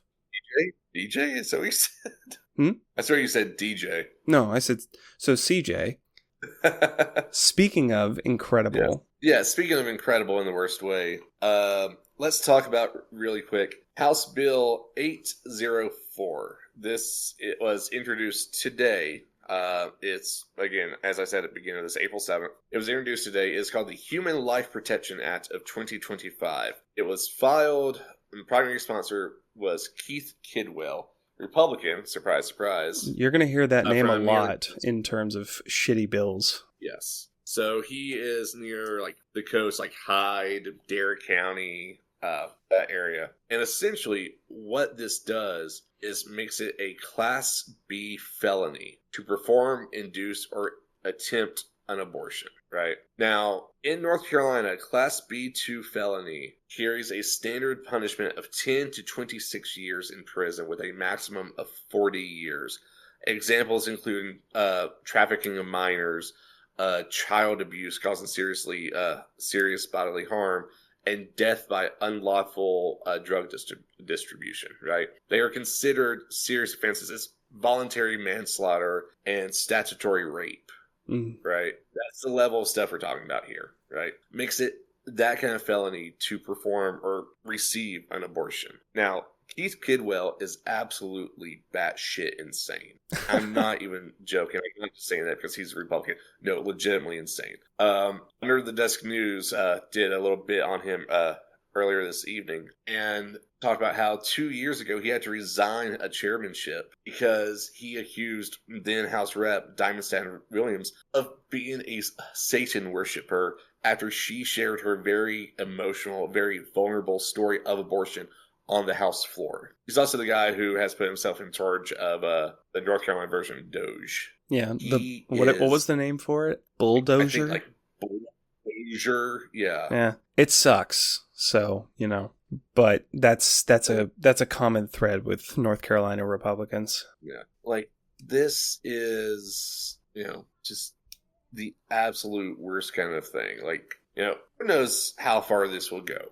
DJ? Is that what you said? I swear you said DJ. No, I said... So, CJ, speaking of incredible... Yeah, speaking of incredible in the worst way, let's talk about really quick House Bill 804. It was introduced today. It's, again, as I said at the beginning of this, April 7th. It was introduced today. It's called the Human Life Protection Act of 2025. It was filed, and the primary sponsor was Keith Kidwell, Republican, surprise, surprise. You're going to hear that name a lot in terms of shitty bills. Yes. So he is near the coast, Hyde, Dare County, that area. And essentially what this does is makes it a Class B felony to perform, induce, or attempt an abortion, right? Now, in North Carolina, Class B2 felony carries a standard punishment of 10 to 26 years in prison with a maximum of 40 years. Examples include trafficking of minors, child abuse causing serious bodily harm, and death by unlawful drug distribution, right? They are considered serious offenses. It's voluntary manslaughter and statutory rape. Right? That's the level of stuff we're talking about here, right? Makes it that kind of felony to perform or receive an abortion. Now, Keith Kidwell is absolutely batshit insane. I'm not even joking. I'm not just saying that because he's a Republican. No, legitimately insane. Under the Desk News did a little bit on him earlier this evening and talked about how 2 years ago he had to resign a chairmanship because he accused then House Rep Diamond Stanton Williams of being a Satan worshiper after she shared her very emotional, very vulnerable story of abortion on the House floor. He's also the guy who has put himself in charge of the North Carolina version of Doge. Yeah, what was the name for it? Bulldozer? I think Bulldozer, yeah. Yeah, it sucks. So, but that's a common thread with North Carolina Republicans. Yeah, like this is just the absolute worst kind of thing. Like who knows how far this will go.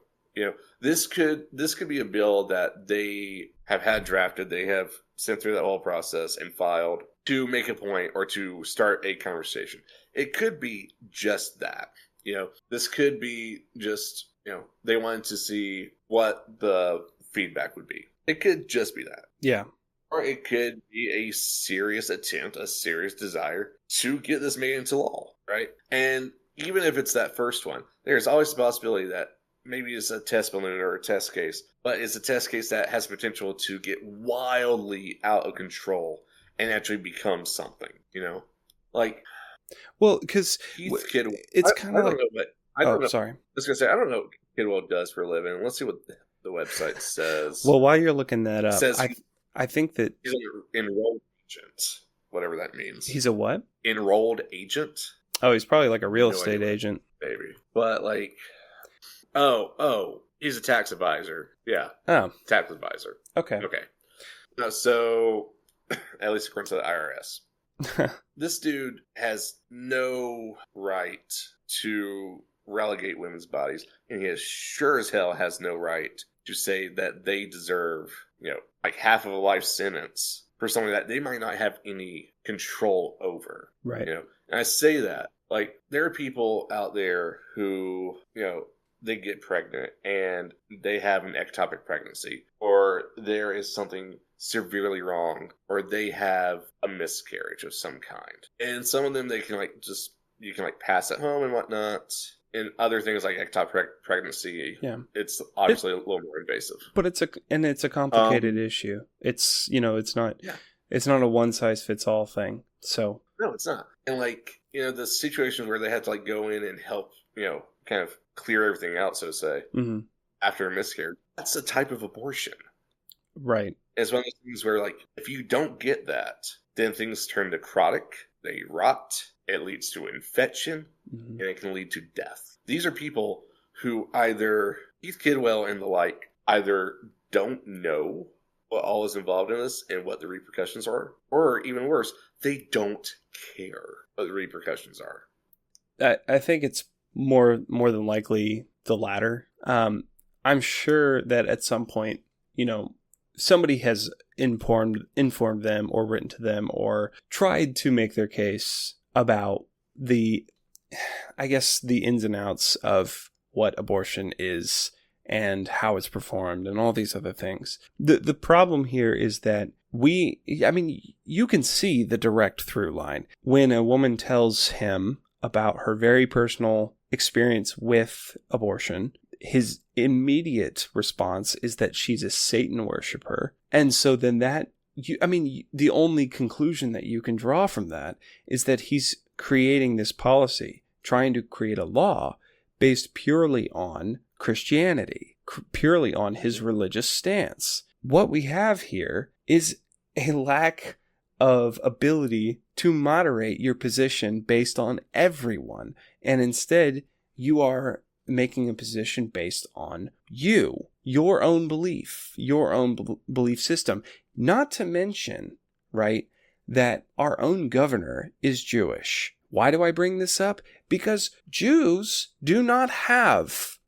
This could be a bill that they have had drafted. They have sent through that whole process and filed to make a point or to start a conversation. It could be just that. This could be just they wanted to see what the feedback would be. It could just be that. Yeah. Or it could be a serious attempt, a serious desire to get this made into law, right? And even if it's that first one, there's always the possibility that maybe it's a test balloon or a test case, but it's a test case that has potential to get wildly out of control and actually become something, Like, well, because it's kind of like... I don't know. Sorry. I was going to say, I don't know what Kidwell does for a living. Let's see what the website says. Well, while you're looking that up, says I think that... He's an enrolled agent, whatever that means. He's a what? Enrolled agent? Oh, he's probably like a real estate agent. Maybe. But like... Oh, he's a tax advisor. Yeah. Oh. Tax advisor. Okay. No, so, at least according to the IRS, this dude has no right to relegate women's bodies, and he is sure as hell has no right to say that they deserve, like half of a life sentence for something that they might not have any control over. Right. And I say that, like, there are people out there who, they get pregnant and they have an ectopic pregnancy, or there is something severely wrong, or they have a miscarriage of some kind. And some of them, they can you can pass at home and whatnot. And other things like ectopic pregnancy, it's obviously a little more invasive. But it's a complicated issue. It's, it's not a one size fits all thing. So no, it's not. And the situations where they have to go in and help, kind of clear everything out, so to say, after a miscarriage, that's a type of abortion. Right. It's one of those things where, if you don't get that, then things turn necrotic, they rot, it leads to infection, and it can lead to death. These are people who either, Keith Kidwell and the like, either don't know what all is involved in this and what the repercussions are, or even worse, they don't care what the repercussions are. I think it's more than likely the latter. I'm sure that at some point, somebody has informed them or written to them or tried to make their case about the ins and outs of what abortion is and how it's performed and all these other things. The problem here is that you can see the direct through line when a woman tells him about her very personal experience with abortion. His immediate response is that she's a Satan worshiper. And so then the only conclusion that you can draw from that is that he's creating this policy, trying to create a law based purely on Christianity, purely on his religious stance. What we have here is a lack of ability to moderate your position based on everyone. And instead, you are making a position based on your own belief, your own belief system. Not to mention, right, that our own governor is Jewish. Why do I bring this up? Because Jews do not have,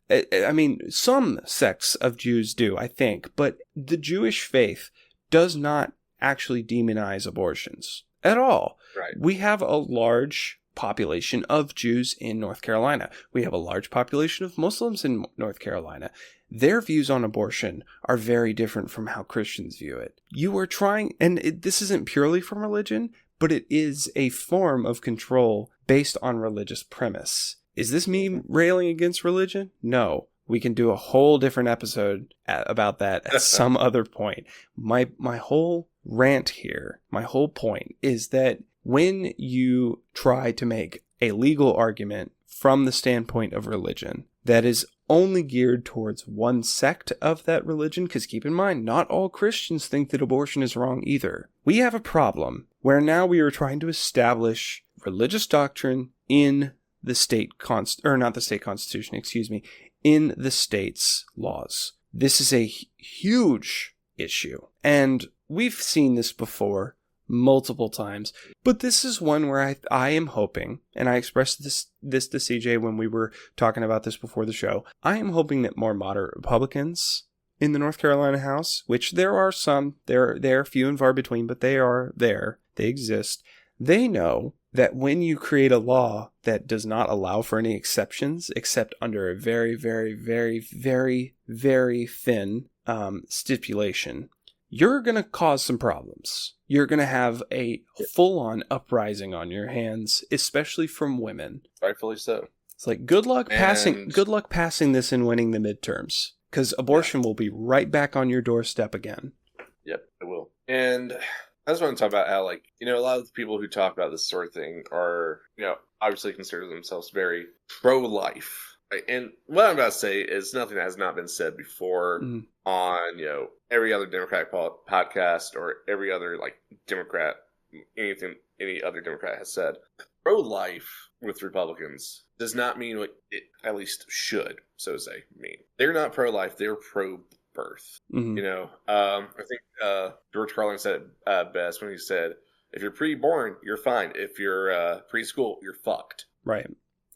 some sects of Jews do, I think, but the Jewish faith does not actually demonize abortions at all. Right. We have a large population of Jews in North Carolina. We have a large population of Muslims in North Carolina. Their views on abortion are very different from how Christians view it. You are trying, and this isn't purely from religion, but it is a form of control based on religious premise. Is this me railing against religion? No. We can do a whole different episode about that at some other point. My whole rant here, my whole point is that when you try to make a legal argument from the standpoint of religion that is only geared towards one sect of that religion, because keep in mind, not all Christians think that abortion is wrong either. We have a problem where now we are trying to establish religious doctrine in the in the state's laws. This is a huge issue, and we've seen this before multiple times, but this is one where I am hoping, and I expressed this to CJ when we were talking about this before the show, I am hoping that more moderate Republicans in the North Carolina House, which there are some, they're few and far between, but they are there, they exist, they know that when you create a law that does not allow for any exceptions, except under a very, very, very, very, very thin stipulation, you're going to cause some problems. You're going to have a full-on uprising on your hands, especially from women. Rightfully so. It's like, good luck passing this and winning the midterms, because abortion will be right back on your doorstep again. Yep, it will. And I just want to talk about how, like, a lot of the people who talk about this sort of thing are, obviously consider themselves very pro-life. Right? And what I'm about to say is nothing that has not been said before on, every other Democratic podcast or every other, Democrat, any other Democrat has said. Pro-life with Republicans does not mean what it at least should, so to say, mean. They're not pro-life, they're pro-birth. I think George Carlin said it best when he said, if you're pre-born, you're fine. If you're preschool, you're fucked. Right.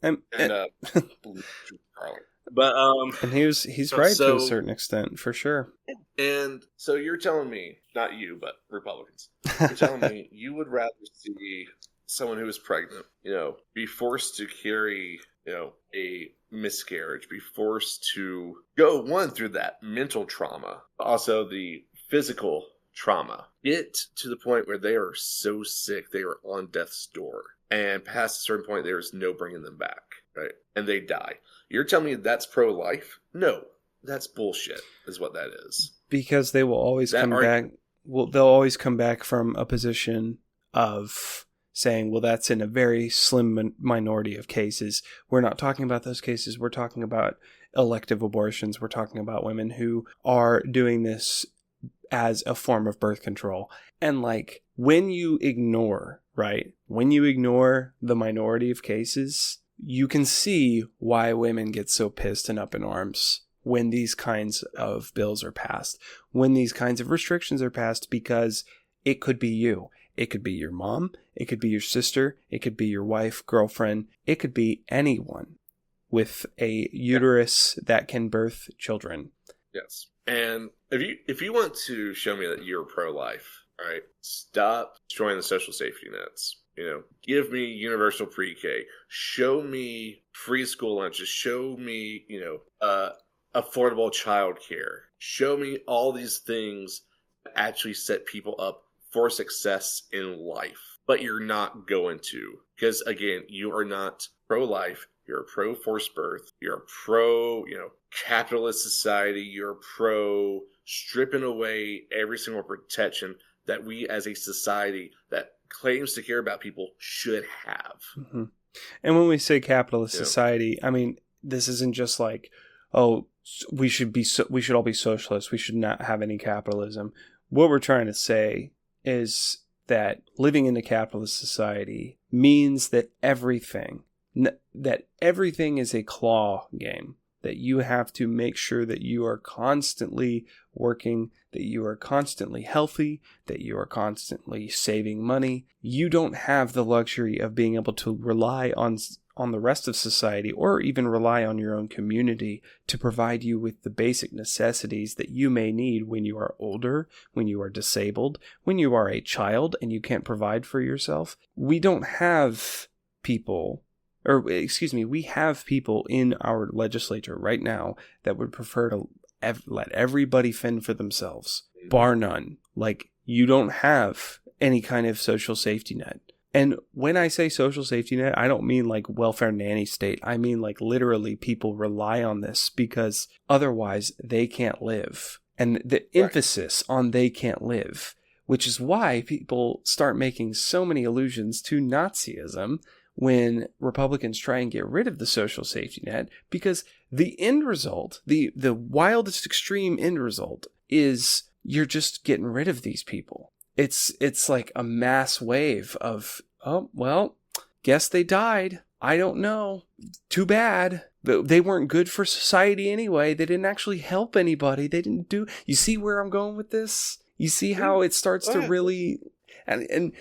And Carlin. But and he's right to a certain extent, for sure. And so you're telling me, not you, but Republicans, you're telling me you would rather see someone who is pregnant, be forced to carry, a miscarriage, be forced to go through that mental trauma, also the physical trauma, get to the point where they are so sick they are on death's door, and past a certain point there is no bringing them back, right? And they die. You're telling me that's pro-life? No, that's bullshit, is what that is. Because they will always come back. Well, they'll always come back from a position of saying, well, that's in a very slim minority of cases. We're not talking about those cases. We're talking about elective abortions. We're talking about women who are doing this as a form of birth control. And when you ignore the minority of cases, you can see why women get so pissed and up in arms when these kinds of bills are passed, when these kinds of restrictions are passed, because it could be you. It could be your mom. It could be your sister. It could be your wife, girlfriend. It could be anyone with a uterus that can birth children. Yes. And if you want to show me that you're pro-life, all right, stop destroying the social safety nets. Give me universal pre-K. Show me free school lunches. Show me, affordable childcare. Show me all these things that actually set people up for success in life. But you're not going to. Because, again, you are not pro-life. You're pro-forced birth. You're pro, capitalist society. You're pro stripping away every single protection that we as a society that claims to care about people should have. Mm-hmm. And when we say capitalist society, I mean, this isn't just like, we should all be socialists. We should not have any capitalism. What we're trying to say is that living in a capitalist society means that everything is a claw game, that you have to make sure that you are constantly working, that you are constantly healthy, that you are constantly saving money. You don't have the luxury of being able to rely on the rest of society or even rely on your own community to provide you with the basic necessities that you may need when you are older, when you are disabled, when you are a child and you can't provide for yourself. We don't have people, we have people in our legislature right now that would prefer to let everybody fend for themselves, bar none. Like, you don't have any kind of social safety net. And when I say social safety net, I don't mean like welfare nanny state. I mean like literally people rely on this because otherwise they can't live. And the emphasis on they can't live, which is why people start making so many allusions to Nazism when Republicans try and get rid of the social safety net, because the end result, the wildest extreme end result is you're just getting rid of these people. It's like a mass wave of, oh, well, guess they died. I don't know. Too bad. They weren't good for society anyway. They didn't actually help anybody. They didn't do... You see where I'm going with this? You see how it starts to really... And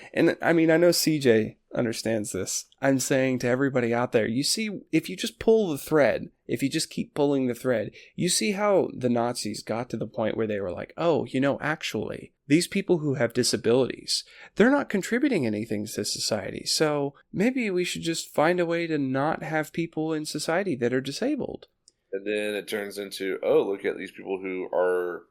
I mean, I know CJ understands this. I'm saying to everybody out there, you see, if you just pull the thread, if you just keep pulling the thread, you see how the Nazis got to the point where they were like, oh, actually, these people who have disabilities, they're not contributing anything to society. So maybe we should just find a way to not have people in society that are disabled. And then it turns into, oh, look at these people who are,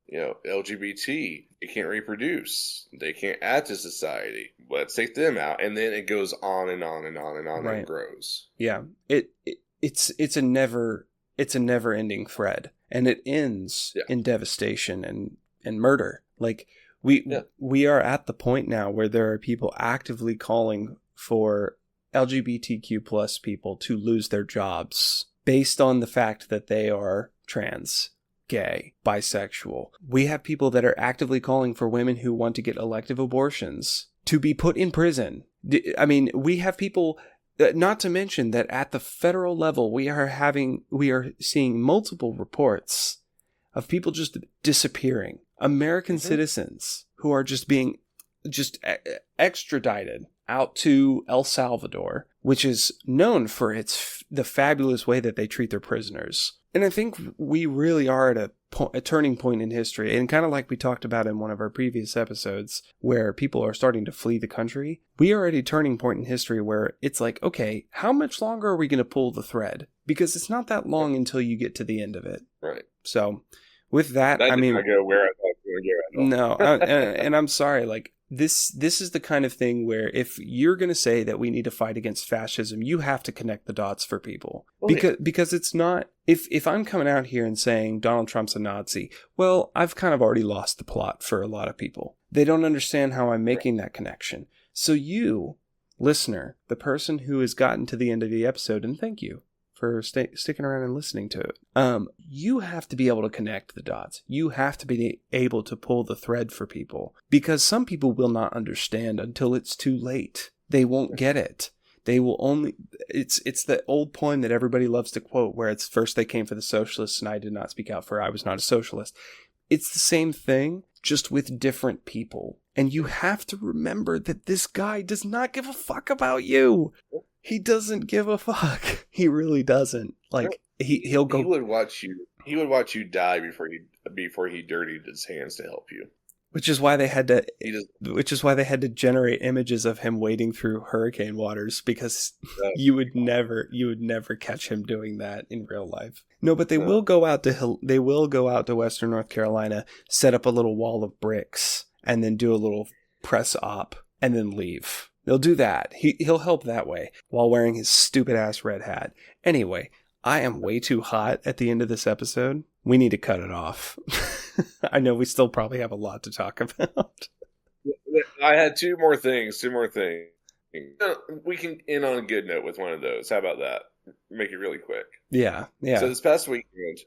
LGBT. They can't reproduce. They can't add to society. Let's take them out. And then it goes on and on and on and on and grows. Yeah. It's a never ending thread. And it ends in devastation and murder. Like we are at the point now where there are people actively calling for LGBTQ plus people to lose their jobs based on the fact that they are trans, gay, bisexual. We have people that are actively calling for women who want to get elective abortions to be put in prison. I mean, we have people, not to mention that at the federal level, we are seeing multiple reports of people just disappearing. American citizens who are just being extradited out to El Salvador, which is known for the fabulous way that they treat their prisoners. And I think we really are at a turning point in history. And kind of like we talked about in one of our previous episodes, where people are starting to flee the country, we are at a turning point in history where it's like, okay, how much longer are we going to pull the thread? Because it's not that long until you get to the end of it. Right. So with that, I mean, go where I thought you were going to go. No, and I'm sorry, like, This is the kind of thing where if you're going to say that we need to fight against fascism, you have to connect the dots for people. Because it's not... If I'm coming out here and saying Donald Trump's a Nazi, well, I've kind of already lost the plot for a lot of people. They don't understand how I'm making that connection. So you, listener, the person who has gotten to the end of the episode, and thank you for sticking around and listening to it. You have to be able to connect the dots. You have to be able to pull the thread for people, because some people will not understand until it's too late. They won't get it. They will only... It's the old poem that everybody loves to quote, where it's first they came for the socialists and I did not speak out, for I was not a socialist. It's the same thing, just with different people. And you have to remember that this guy does not give a fuck about you. He doesn't give a fuck. He really doesn't. Like, he'll go... He would watch you die before he dirtied his hands to help you. Which is why they had to generate images of him wading through hurricane waters, because you would never catch him doing that in real life. No, but they will go out to Western North Carolina, set up a little wall of bricks, and then do a little press op, and then leave. They'll do that. He'll help that way while wearing his stupid ass red hat. Anyway, I am way too hot at the end of this episode. We need to cut it off. I know we still probably have a lot to talk about. I had two more things. We can end on a good note with one of those. How about that? Make it really quick. Yeah. So this past weekend,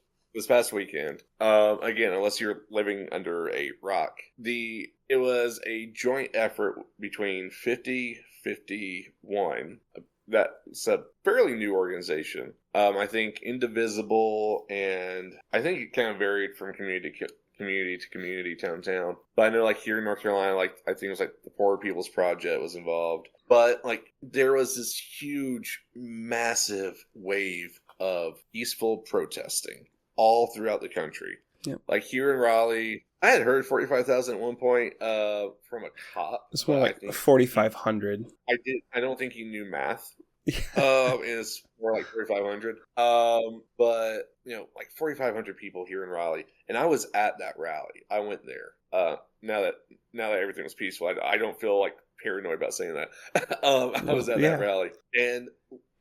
again, unless you're living under a rock, it was a joint effort between 5051. That's a fairly new organization. I think Indivisible, and I think it kind of varied from community to community to community, town to town. But I know, like, here in North Carolina, like, I think it was like the Poor People's Project was involved. But like, there was this huge, massive wave of peaceful protesting all throughout the country. Yep. Like here in Raleigh, I had heard 45,000 at one point from a cop. It's more like 4,500. I don't think he knew math. It's more like 4,500. But you know, like 4,500 people here in Raleigh, and I was at that rally. I went there. Now that everything was peaceful, I don't feel like paranoid about saying that. I was at that rally, and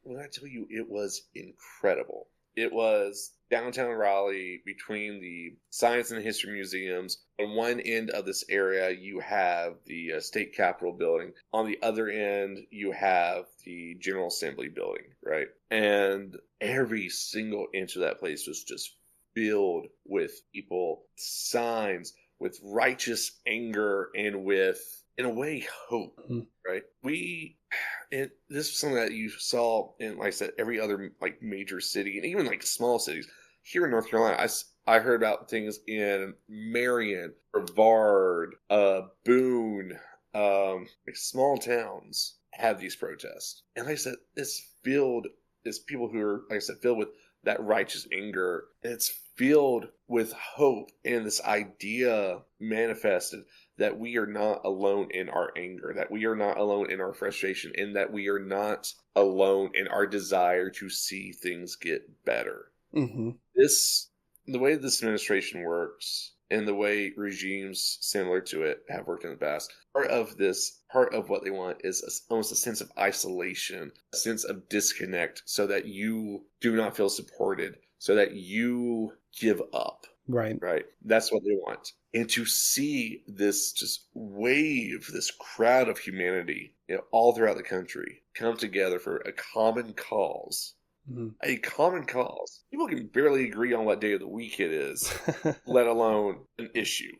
when I tell you, it was incredible. It was downtown Raleigh between the Science and History Museums. On one end of this area, you have the State Capitol building. On the other end, you have the General Assembly building, right? And every single inch of that place was just filled with people, signs, with righteous anger, and with, in a way, hope, right? This is something that you saw in, like I said, every other like major city, and even like small cities. Here in North Carolina, I heard about things in Marion, Brevard, Boone, like small towns have these protests. And like I said, it's people who are, like I said, filled with that righteous anger. And it's filled with hope and this idea manifested that we are not alone in our anger, that we are not alone in our frustration, and that we are not alone in our desire to see things get better. Mm-hmm. The way this administration works, and the way regimes similar to it have worked in the past, part of what they want is almost a sense of isolation, a sense of disconnect, so that you do not feel supported, so that you give up. Right. That's what they want. And to see this just wave, this crowd of humanity, all throughout the country come together for a common cause. Mm-hmm. A common cause. People can barely agree on what day of the week it is, let alone an issue.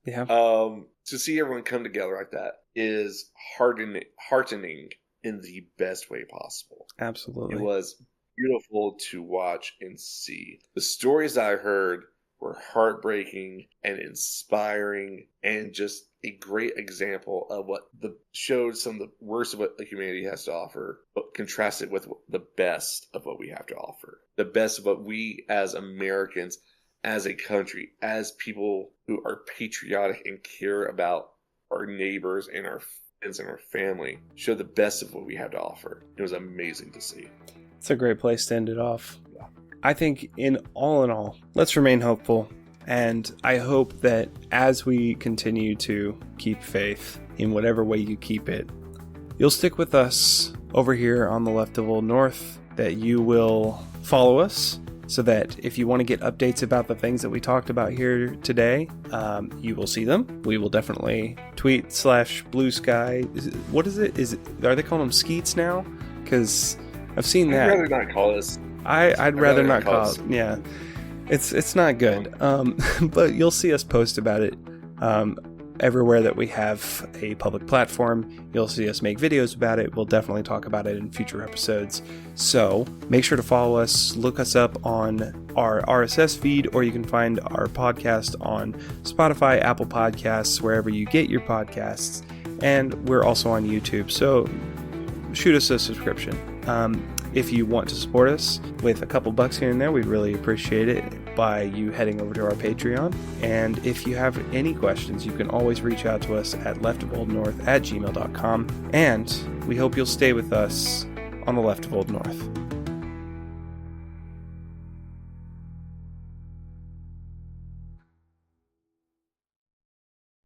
Yeah. To see everyone come together like that is heartening in the best way possible. Absolutely. It was beautiful to watch and see. The stories I heard were heartbreaking and inspiring, and just a great example of what showed some of the worst of what the humanity has to offer, but contrasted with the best of what we have to offer. The best of what we as Americans, as a country, as people who are patriotic and care about our neighbors and our friends and our family, show the best of what we have to offer. It was amazing to see. It's a great place to end it off. I think in all, let's remain hopeful. And I hope that as we continue to keep faith in whatever way you keep it, you'll stick with us over here on the Left of Old North, that you will follow us so that if you want to get updates about the things that we talked about here today, you will see them. We will definitely tweet /Blue Sky. What is it? Are they calling them skeets now? Because I've seen that. I'd rather not call us. I'd rather not call it. Yeah, it's not good. But you'll see us post about it everywhere that we have a public platform. You'll see us make videos about it. We'll definitely talk about it in future episodes. So make sure to follow us. Look us up on our RSS feed, or you can find our podcast on Spotify, Apple Podcasts, wherever you get your podcasts. And we're also on YouTube. So shoot us a subscription. If you want to support us with a couple bucks here and there, we'd really appreciate it by you heading over to our Patreon. And if you have any questions, you can always reach out to us at leftofoldnorth@gmail.com. And we hope you'll stay with us on the Left of Old North.